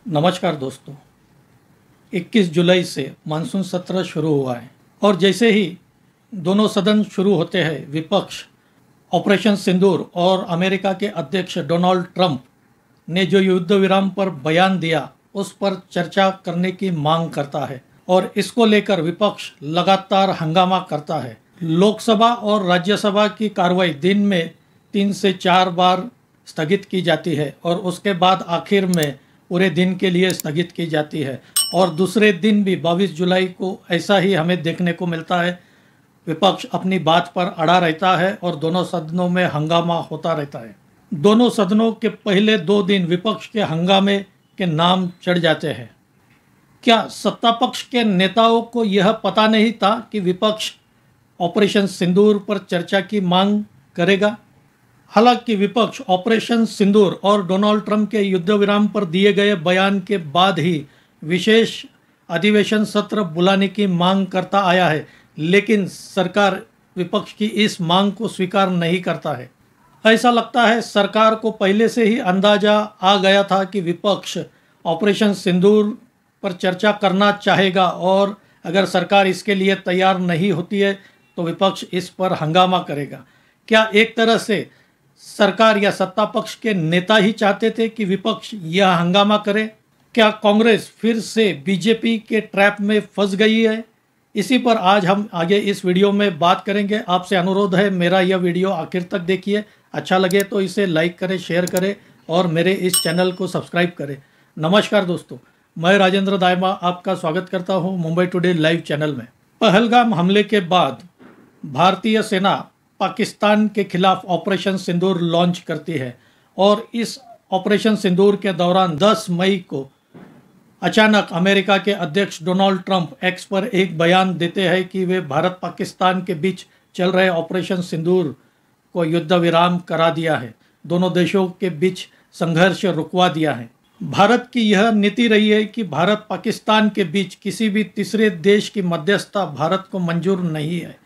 नमस्कार दोस्तों। 21 जुलाई से मानसून सत्र शुरू हुआ है और जैसे ही दोनों सदन शुरू होते हैं, विपक्ष ऑपरेशन सिंदूर और अमेरिका के अध्यक्ष डोनाल्ड ट्रंप ने जो युद्ध विराम पर बयान दिया उस पर चर्चा करने की मांग करता है और इसको लेकर विपक्ष लगातार हंगामा करता है। लोकसभा और राज्यसभा की कार्रवाई दिन में 3 से 4 बार स्थगित की जाती है और उसके बाद आखिर में पूरे दिन के लिए स्थगित की जाती है और दूसरे दिन भी 22 जुलाई को ऐसा ही हमें देखने को मिलता है। विपक्ष अपनी बात पर अड़ा रहता है और दोनों सदनों में हंगामा होता रहता है। दोनों सदनों के पहले 2 दिन विपक्ष के हंगामे के नाम चढ़ जाते हैं। क्या सत्ता पक्ष के नेताओं को यह पता नहीं था कि विपक्ष ऑपरेशन सिंदूर पर चर्चा की मांग करेगा? हालांकि विपक्ष ऑपरेशन सिंदूर और डोनाल्ड ट्रंप के युद्ध विराम पर दिए गए बयान के बाद ही विशेष अधिवेशन सत्र बुलाने की मांग करता आया है, लेकिन सरकार विपक्ष की इस मांग को स्वीकार नहीं करता है। ऐसा लगता है सरकार को पहले से ही अंदाजा आ गया था कि विपक्ष ऑपरेशन सिंदूर पर चर्चा करना चाहेगा और अगर सरकार इसके लिए तैयार नहीं होती है तो विपक्ष इस पर हंगामा करेगा। क्या एक तरह से सरकार या सत्ता पक्ष के नेता ही चाहते थे कि विपक्ष यह हंगामा करे? क्या कांग्रेस फिर से बीजेपी के ट्रैप में फंस गई है? इसी पर आज हम आगे इस वीडियो में बात करेंगे। आपसे अनुरोध है मेरा यह वीडियो आखिर तक देखिए, अच्छा लगे तो इसे लाइक करें, शेयर करें और मेरे इस चैनल को सब्सक्राइब करें। नमस्कार दोस्तों, मैं राजेंद्र दायमा आपका स्वागत करता हूं मुंबई टुडे लाइव चैनल में। पहलगाम हमले के बाद भारतीय सेना पाकिस्तान के खिलाफ ऑपरेशन सिंदूर लॉन्च करती है और इस ऑपरेशन सिंदूर के दौरान 10 मई को अचानक अमेरिका के अध्यक्ष डोनाल्ड ट्रंप एक्स पर एक बयान देते हैं कि वे भारत पाकिस्तान के बीच चल रहे ऑपरेशन सिंदूर को युद्ध विराम करा दिया है, दोनों देशों के बीच संघर्ष रुकवा दिया है। भारत की यह नीति रही है कि भारत पाकिस्तान के बीच किसी भी तीसरे देश की मध्यस्थता भारत को मंजूर नहीं है,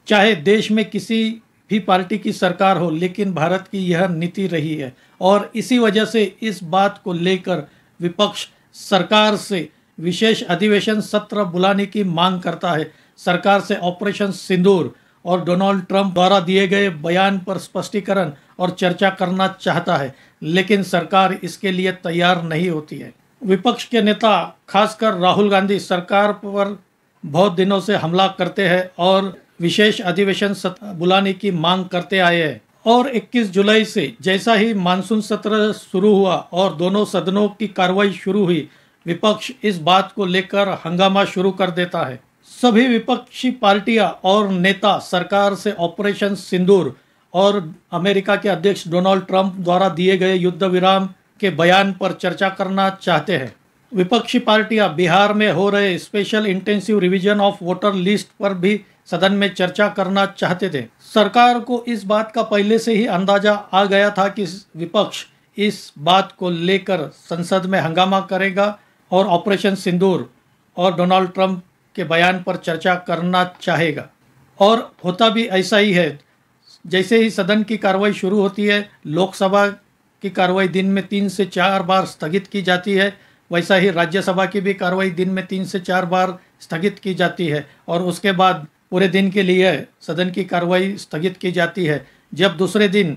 चाहे देश में किसी भी पार्टी की सरकार हो, लेकिन भारत की यह नीति रही है और इसी वजह से इस बात को लेकर विपक्ष सरकार से विशेष अधिवेशन सत्र बुलाने की मांग करता है। सरकार से ऑपरेशन सिंदूर और डोनाल्ड ट्रंप द्वारा दिए गए बयान पर स्पष्टीकरण और चर्चा करना चाहता है, लेकिन सरकार इसके लिए तैयार नहीं होती है। विपक्ष के नेता खासकर राहुल गांधी सरकार पर बहुत दिनों से हमला करते हैं और विशेष अधिवेशन सत्र बुलाने की मांग करते आए हैं और 21 जुलाई से जैसा ही मानसून सत्र शुरू हुआ और दोनों सदनों की कार्रवाई शुरू हुई, विपक्ष इस बात को लेकर हंगामा शुरू कर देता है। सभी विपक्षी पार्टियां और नेता सरकार से ऑपरेशन सिंदूर और अमेरिका के अध्यक्ष डोनाल्ड ट्रंप द्वारा दिए गए युद्ध विराम के बयान पर चर्चा करना चाहते हैं। विपक्षी पार्टियां बिहार में हो रहे special intensive revision of voter list पर भी सदन में चर्चा करना चाहते थे। सरकार को इस बात का पहले से ही अंदाजा आ गया था कि विपक्ष इस बात को लेकर संसद में हंगामा करेगा और ऑपरेशन सिंदूर और डोनाल्ड ट्रंप के बयान पर चर्चा करना चाहेगा और होता भी ऐसा ही है। जैसे ही सदन की कार्रवाई शुरू होती है, लोकसभा की कार्रवाई दिन में 3 से 4 बार स्थगित की जाती है, वैसा ही राज्यसभा की भी कार्रवाई दिन में 3 से 4 बार स्थगित की जाती है और उसके बाद पूरे दिन के लिए सदन की कार्रवाई स्थगित की जाती है। जब दूसरे दिन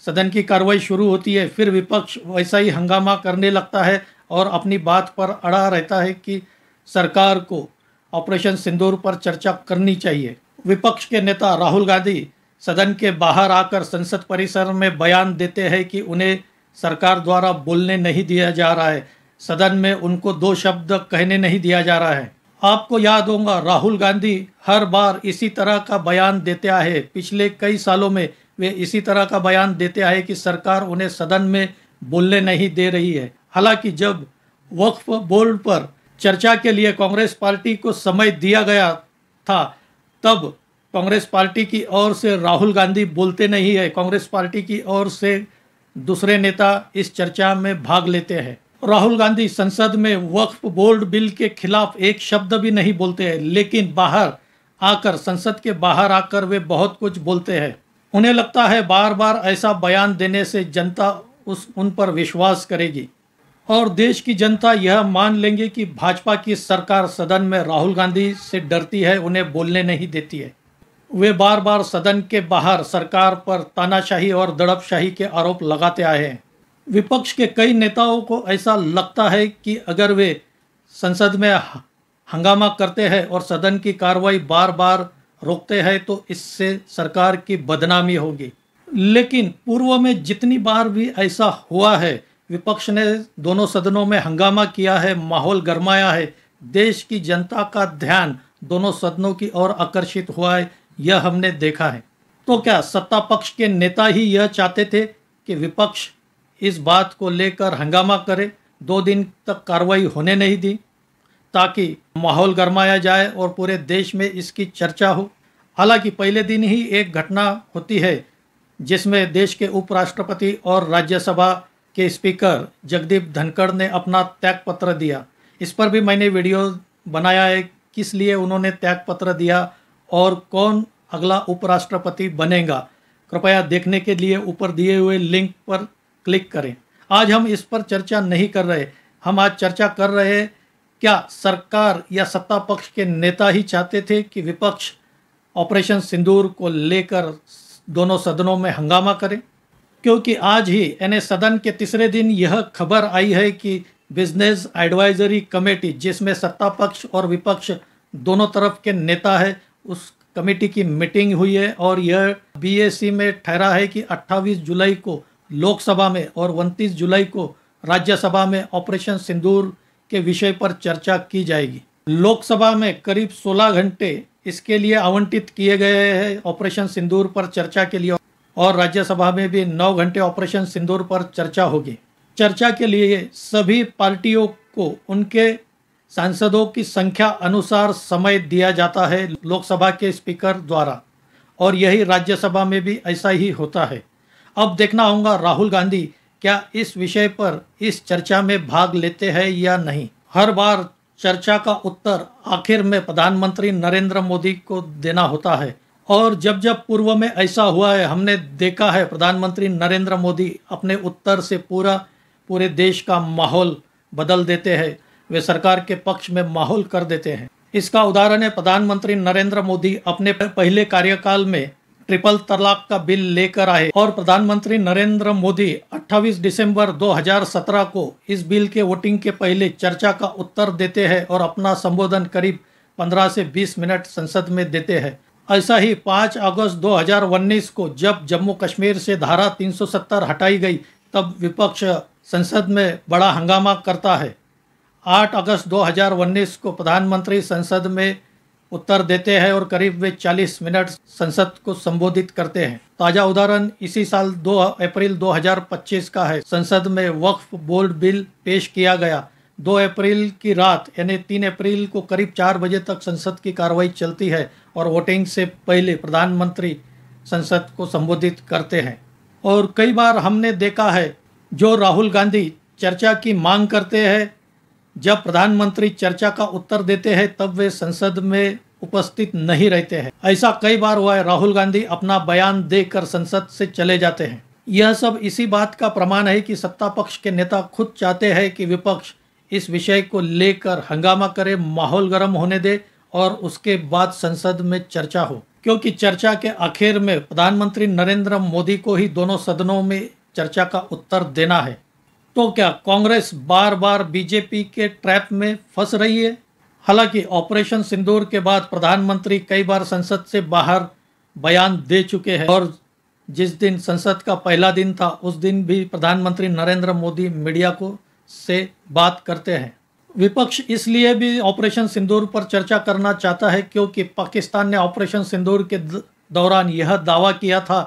सदन की कार्रवाई शुरू होती है, फिर विपक्ष वैसा ही हंगामा करने लगता है और अपनी बात पर अड़ा रहता है कि सरकार को ऑपरेशन सिंदूर पर चर्चा करनी चाहिए। विपक्ष के नेता राहुल गांधी सदन के बाहर आकर संसद परिसर में बयान देते हैं कि उन्हें सरकार द्वारा बोलने नहीं दिया जा रहा है, सदन में उनको 2 शब्द कहने नहीं दिया जा रहा है। आपको याद होगा राहुल गांधी हर बार इसी तरह का बयान देते आए। पिछले कई सालों में वे इसी तरह का बयान देते आए कि सरकार उन्हें सदन में बोलने नहीं दे रही है। हालांकि जब वक्फ बोर्ड पर चर्चा के लिए कांग्रेस पार्टी को समय दिया गया था, तब कांग्रेस पार्टी की ओर से राहुल गांधी बोलते नहीं है, कांग्रेस पार्टी की ओर से दूसरे नेता इस चर्चा में भाग लेते हैं। राहुल गांधी संसद में वक्फ बोर्ड बिल के खिलाफ एक शब्द भी नहीं बोलते हैं, लेकिन बाहर आकर संसद के बाहर आकर वे बहुत कुछ बोलते हैं। उन्हें लगता है बार बार ऐसा बयान देने से जनता उन पर विश्वास करेगी और देश की जनता यह मान लेंगे कि भाजपा की सरकार सदन में राहुल गांधी से डरती है, उन्हें बोलने नहीं देती है। वे बार बार सदन के बाहर सरकार पर तानाशाही और दड़पशाही के आरोप लगाते आए हैं। विपक्ष के कई नेताओं को ऐसा लगता है कि अगर वे संसद में हंगामा करते हैं और सदन की कार्रवाई बार बार रोकते हैं तो इससे सरकार की बदनामी होगी। लेकिन पूर्व में जितनी बार भी ऐसा हुआ है, विपक्ष ने दोनों सदनों में हंगामा किया है, माहौल गरमाया है, देश की जनता का ध्यान दोनों सदनों की ओर आकर्षित हुआ है, यह हमने देखा है। तो क्या सत्ता पक्ष के नेता ही यह चाहते थे कि विपक्ष इस बात को लेकर हंगामा करे, 2 दिन तक कार्रवाई होने नहीं दी ताकि माहौल गरमाया जाए और पूरे देश में इसकी चर्चा हो? हालांकि पहले दिन ही एक घटना होती है जिसमें देश के उपराष्ट्रपति और राज्यसभा के स्पीकर जगदीप धनखड़ ने अपना त्यागपत्र दिया। इस पर भी मैंने वीडियो बनाया है, किस लिए उन्होंने त्यागपत्र दिया और कौन अगला उपराष्ट्रपति बनेगा। कृपया देखने के लिए ऊपर दिए हुए लिंक पर क्लिक करें। आज हम इस पर चर्चा नहीं कर रहे, हम आज चर्चा कर रहे हैं क्या सरकार या सत्ता पक्ष के नेता ही चाहते थे कि विपक्ष ऑपरेशन सिंदूर को लेकर दोनों सदनों में हंगामा करे? क्योंकि आज ही यानी सदन के तीसरे दिन यह खबर आई है कि बिजनेस एडवाइजरी कमेटी, जिसमें सत्ता पक्ष और विपक्ष दोनों तरफ के नेता है, उस कमेटी की मीटिंग हुई है और यह बीएसी में ठहरा है कि 28 जुलाई को लोकसभा में और 29 जुलाई को राज्यसभा में ऑपरेशन सिंदूर के विषय पर चर्चा की जाएगी। लोकसभा में करीब 16 घंटे इसके लिए आवंटित किए गए हैं ऑपरेशन सिंदूर पर चर्चा के लिए, और राज्यसभा में भी 9 घंटे ऑपरेशन सिंदूर पर चर्चा होगी। चर्चा के लिए सभी पार्टियों को उनके सांसदों की संख्या अनुसार समय दिया जाता है लोकसभा के स्पीकर द्वारा, और यही राज्यसभा में भी ऐसा ही होता है। अब देखना होगा राहुल गांधी क्या इस विषय पर इस चर्चा में भाग लेते हैं या नहीं। हर बार चर्चा का उत्तर आखिर में प्रधानमंत्री नरेंद्र मोदी को देना होता है, और जब जब पूर्व में ऐसा हुआ है हमने देखा है प्रधानमंत्री नरेंद्र मोदी अपने उत्तर से पूरे देश का माहौल बदल देते हैं, वे सरकार के पक्ष में माहौल कर देते हैं। इसका उदाहरण है प्रधानमंत्री नरेंद्र मोदी अपने पहले कार्यकाल में ट्रिपल तलाक का बिल लेकर आए और प्रधानमंत्री नरेंद्र मोदी 28 दिसंबर 2017 को इस बिल के वोटिंग के पहले चर्चा का उत्तर देते हैं और अपना संबोधन करीब 15 से 20 मिनट संसद में देते हैं। ऐसा ही 5 अगस्त 2019 को जब जम्मू कश्मीर से धारा 370 हटाई गई, तब विपक्ष संसद में बड़ा हंगामा करता है। 8 अगस्त 2019 को प्रधानमंत्री संसद में उत्तर देते हैं और करीब वे 40 मिनट संसद को संबोधित करते हैं। ताज़ा उदाहरण इसी साल 2 अप्रैल 2025 का है। संसद में वक्फ बोर्ड बिल पेश किया गया। 2 अप्रैल की रात यानी 3 अप्रैल को करीब 4 बजे तक संसद की कार्रवाई चलती है और वोटिंग से पहले प्रधानमंत्री संसद को संबोधित करते हैं। और कई बार हमने देखा है जो राहुल गांधी चर्चा की मांग करते हैं, जब प्रधानमंत्री चर्चा का उत्तर देते हैं तब वे संसद में उपस्थित नहीं रहते हैं। ऐसा कई बार हुआ है, राहुल गांधी अपना बयान देकर संसद से चले जाते हैं। यह सब इसी बात का प्रमाण है कि सत्ता पक्ष के नेता खुद चाहते हैं कि विपक्ष इस विषय को लेकर हंगामा करे, माहौल गर्म होने दे और उसके बाद संसद में चर्चा हो, क्योंकि चर्चा के आखिर में प्रधानमंत्री नरेंद्र मोदी को ही दोनों सदनों में चर्चा का उत्तर देना है। तो क्या कांग्रेस बार बार बीजेपी के ट्रैप में फंस रही है? हालांकि ऑपरेशन सिंदूर के बाद प्रधानमंत्री कई बार संसद से बाहर बयान दे चुके हैं, और जिस दिन संसद का पहला दिन था उस दिन भी प्रधानमंत्री नरेंद्र मोदी मीडिया को से बात करते हैं। विपक्ष इसलिए भी ऑपरेशन सिंदूर पर चर्चा करना चाहता है क्योंकि पाकिस्तान ने ऑपरेशन सिंदूर के दौरान यह दावा किया था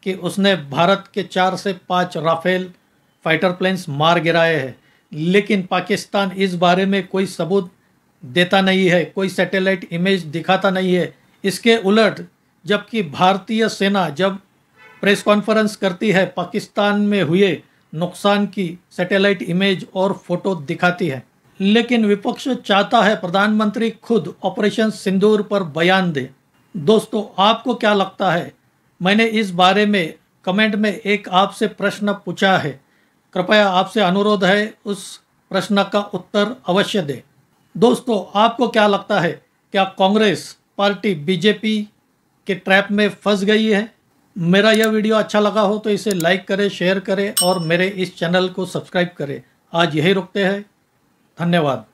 कि उसने भारत के 4 से 5 राफेल फाइटर प्लेन्स मार गिराए हैं, लेकिन पाकिस्तान इस बारे में कोई सबूत देता नहीं है, कोई सैटेलाइट इमेज दिखाता नहीं है। इसके उलट जबकि भारतीय सेना जब प्रेस कॉन्फ्रेंस करती है, पाकिस्तान में हुए नुकसान की सैटेलाइट इमेज और फोटो दिखाती है। लेकिन विपक्ष चाहता है प्रधानमंत्री खुद ऑपरेशन सिंदूर पर बयान दे। दोस्तों, आपको क्या लगता है? मैंने इस बारे में कमेंट में एक आपसे प्रश्न पूछा है। कृपया आपसे अनुरोध है उस प्रश्न का उत्तर अवश्य दें। दोस्तों, आपको क्या लगता है, क्या कांग्रेस पार्टी बीजेपी के ट्रैप में फंस गई है? मेरा यह वीडियो अच्छा लगा हो तो इसे लाइक करें, शेयर करें और मेरे इस चैनल को सब्सक्राइब करें। आज यही रुकते हैं। धन्यवाद।